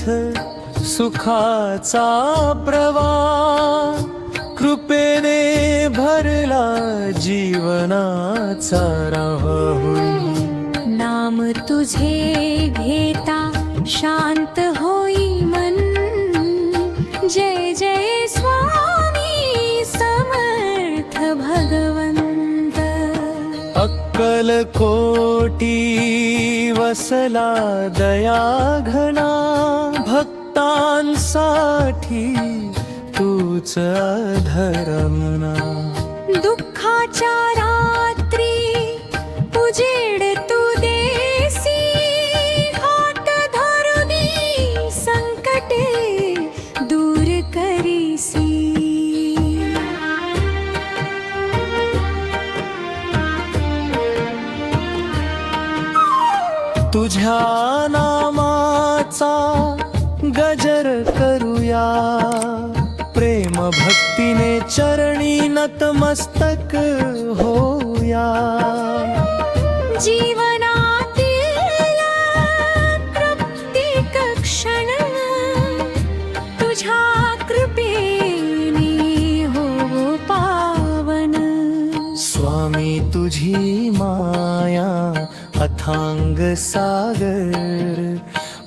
तीर्थ सुखाचा प्रवाह कृपेने भरला जीवनाचा राहुल नाम तुझे घेता शांत होई मन जय जय स्वामी समर्थ भगवंत अक्कलकोटी वसला दया घना भक्तांसाठी तूच धरमना दुःखाच्या रात्री उजेड तू देसी हात धरुनी संकटे दूर करीसी तुझ्या नामाचा गजर करूया प्रेम भक्तीने चरणी नतमस्तक होया जीवनातील प्रत्येक क्षण तुझ्या कृपेने हो पावन स्वामी तुझी माया अथांग सागर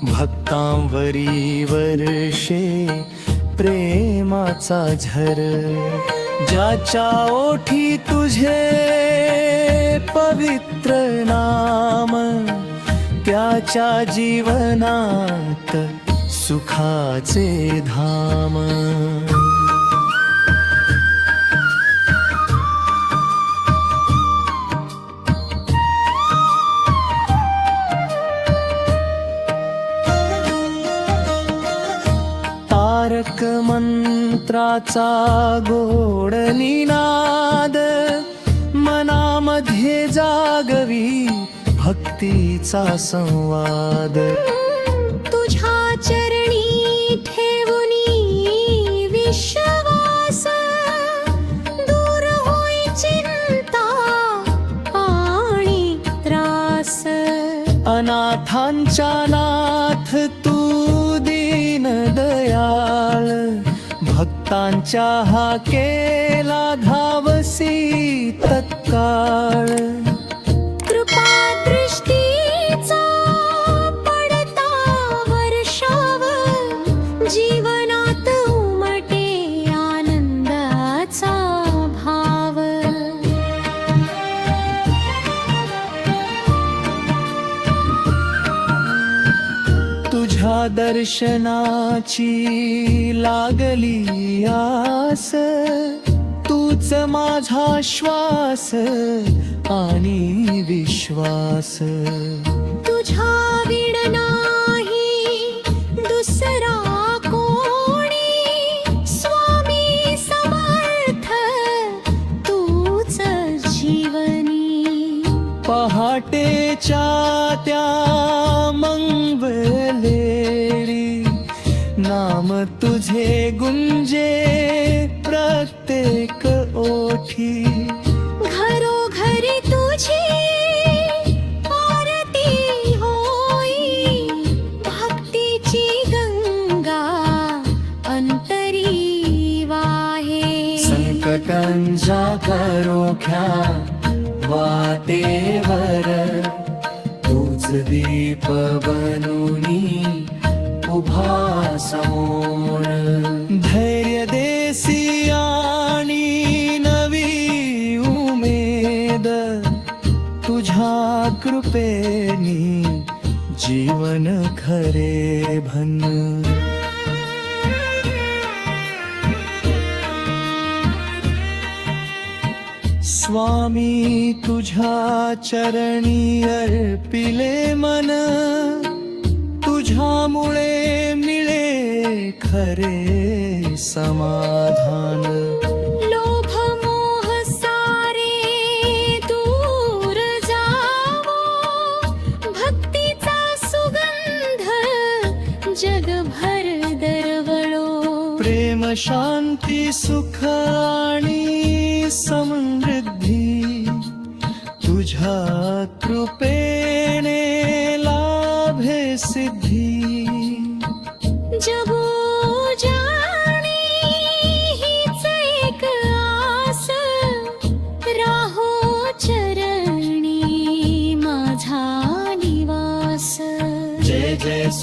भक्तांवरी वर्षे प्रेमाचा झर ज्याच्या ओठी तुझे पवित्र नाम त्याच्या जीवनात सुखाचे धाम तारक मंत्राचा गोड निनाद मनामध्ये जागवी भक्तीचा संवाद तुझ्या चरणी ठेवूनी विश्वास दूर होई चिंता आणि त्रास अनाथांच्या नाथ तू दीन दयाळ भक्तांच्या हाकेला धावसी तत्काळ कृपा दृष्टीचा पडता वर्षाव जीवनात उमटे आनंदाचा भाव तुझ्या दर्शनाची लागली आस तूच माझा श्वास आणि विश्वास तुझ्या विण नाही दुसरा कोणी स्वामी समर्थ तूच जीवनी पहाटेच्या त्या मंगलेरी नाम तुझे गुंजे प्रत्येक ओठी घरोघरी तुझी आरती होई भक्तीची गंगा अंतरी वाहे संकटांच्या करोख्या वाटेवर तूच दीप बनूनी उभा समोर धैर्य देसी आणि नवी उमेद तुझ्या कृपेनी जीवन खरे भन स्वामी तुझ्या चरणी अर्पिले मन तुझ्यामुळे मिळे खरे समाधान लोभ मोह सारे दूर जावो भक्तीचा सुगंध जगभर दरवळो प्रेम शांती सुख आणि समृद्धी तुझ्या कृपेने लाभे सिद्धी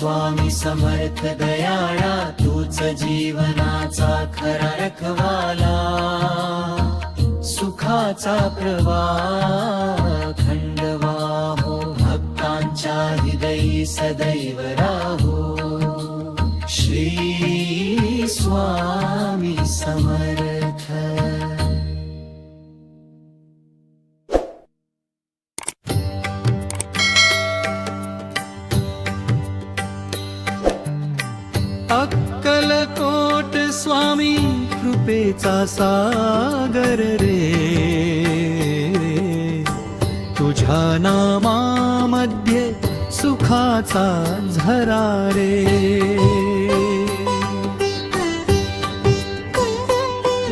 स्वामी समर्थ दयाळा तूच जीवनाचा खरा रखवाला सुखाचा प्रवाह खंडवा हो भक्तांच्या हृदयी सदैव राहो श्री स्वामी समर्थ अक्कलकोट स्वामी कृपेचा सागर रे तुझ्या नामामध्ये सुखाचा झरा रे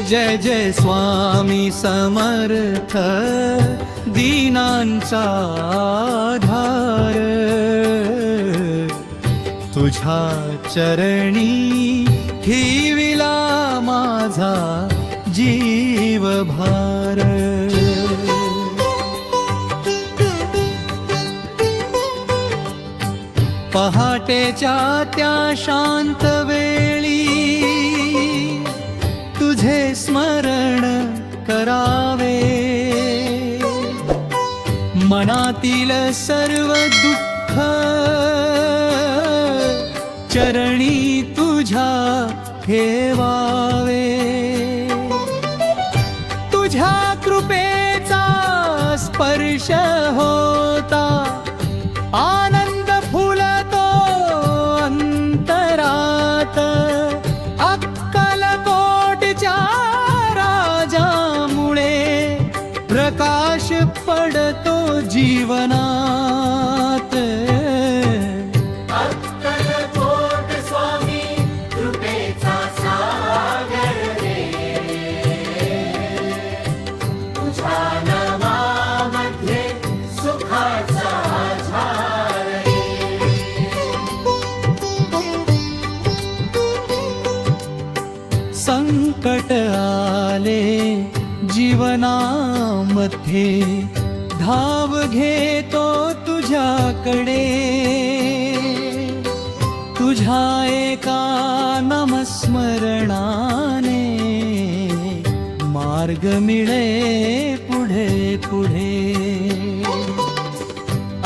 जय जय स्वामी समर्थ दीनांचा आधार तुझ्या चरणी ठेविला माझा जीव भार पहाटेच्या त्या शांत वेळी तुझे स्मरण करावे मनातील सर्व दुःख चरणी तुझ्या ठेवावे तुझ्या कृपेचा स्पर्श होता आनंद फुलतो अंतरात अक्कलकोटच्या राजामुळे प्रकाश पडतो जीवनात संकट आले जीवनामध्ये धाव घेतो तुझ्याकडे तुझ्या एका नामस्मरणाने मार्ग मिळे पुढे पुढे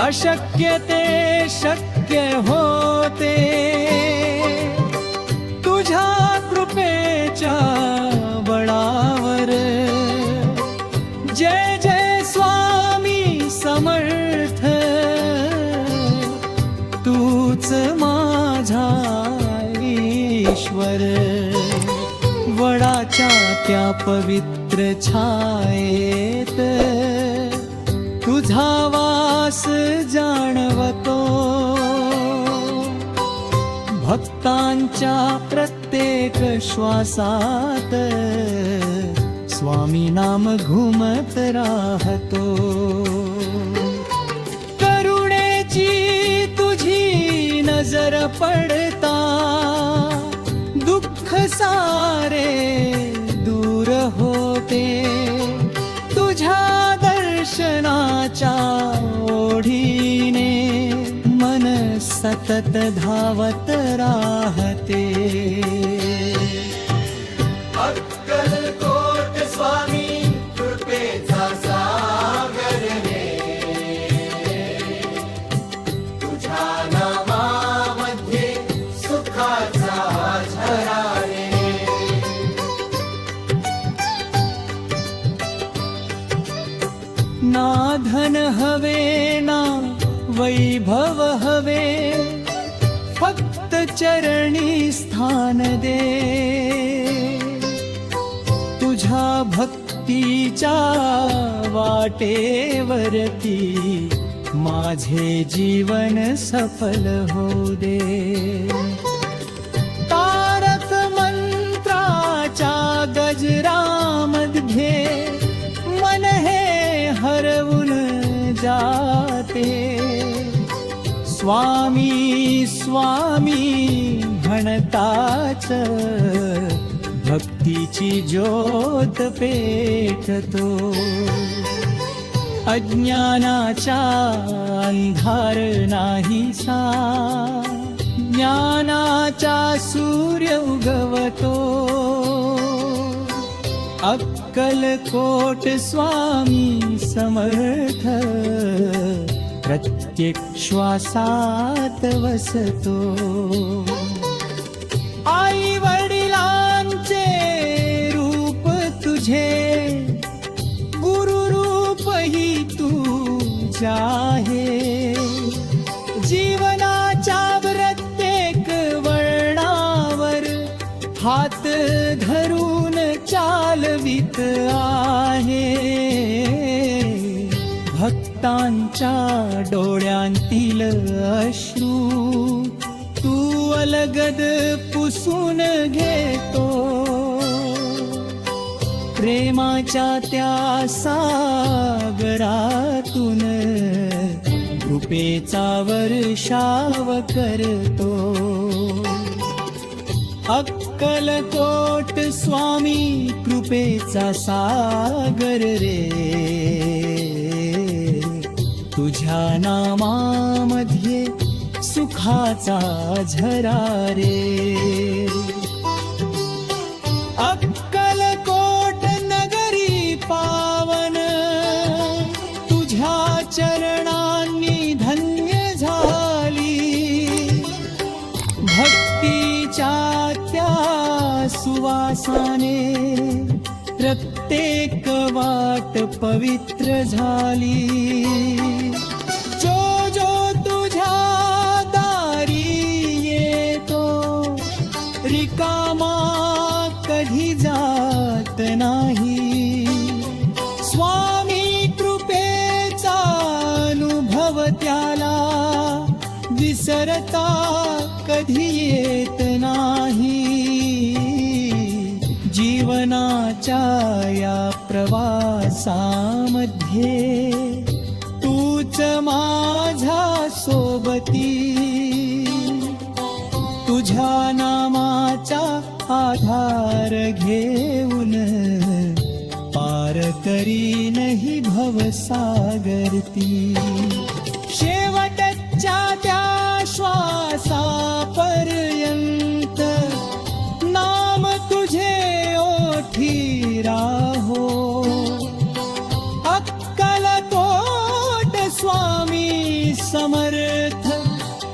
अशक्य ते शक्य होते तुझ्या कृपेच्या बळावर जय जय स्वामी समर्थ तूच माझा ईश्वर वडाच्या त्या पवित्र छायेत तुझा वास जाणवतो भक्तांच्या प्रत्येक श्वासात स्वामी नाम घुमत राहतो करुणेची तुझी नजर पडता दुःख सारे दूर होते तुझ्या दर्शनाच्या ओढीने मन सतत धावत राहते अक्कलकोट स्वामी कृपेचा सागर रे तुझ्या नामामध्ये सुखाचा झरा रे ना धन हवे ना वैभव हवे फक्त चरणी स्थान दे तुझ्या भक्तीच्या वाटेवरती माझे जीवन सफल होऊ दे तारक मंत्राच्या गजरामध्ये मन हे हरवून जाते स्वामी स्वामी म्हणताच भक्तीची ज्योत पेटतो अज्ञानाचा अंधार नाहीसा ज्ञानाचा सूर्य उगवतो. अक्कलकोट स्वामी समर्थ प्रत्येक श्वासात वसतो. आई वडिलांचे रूप तुझे, गुरु रूप ही तुझे आहे. जीवनाच्या प्रत्येक वळणावर हात धरून चालवित आहे. भक्तांच्या डोळ्यांतील अश्रू तू अलगद पुसून घेतो. प्रेमाच्या त्या सागरातून कृपेचा वर्षाव करतो. अक्कलकोट स्वामी कृपेचा सागर रे, तुझ्या नामामध्ये सुखाचा झरा रे. अक्कलकोट नगरी पावन, तुझ्या चरणांनी धन्य झाली. भक्तीच्या त्या सुवासाने प्रत्येक वाट पवित्र झाली. जो जो तुझ्या दारी येतो, रिकामा कधी जात नाही. स्वामी कृपेचा अनुभव त्याला विसरता कधी येत नाही. जीवनाच्या या प्रवासामध्ये तूच माझ्या सोबती. तुझ्या नामाचा आधार घेऊन पार करीन ही भवसागरती. शेवटच्या त्या श्वासापर्यंत नाम तुझे ओठी राहो. अक्कलकोट स्वामी समर्थ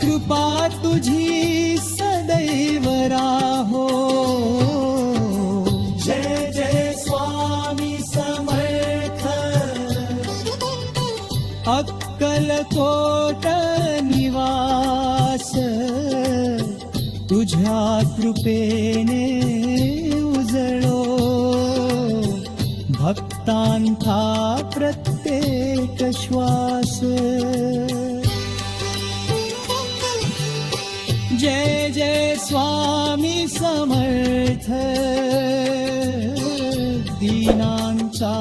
कृपा तुझी सदैव राहो. जय जय स्वामी समर्थ. अक्कलकोट निवास तुझ्या कृपेने उजळो. भक्तांचा प्रत्येक श्वास. जय जय स्वामी समर्थ. दीनांचा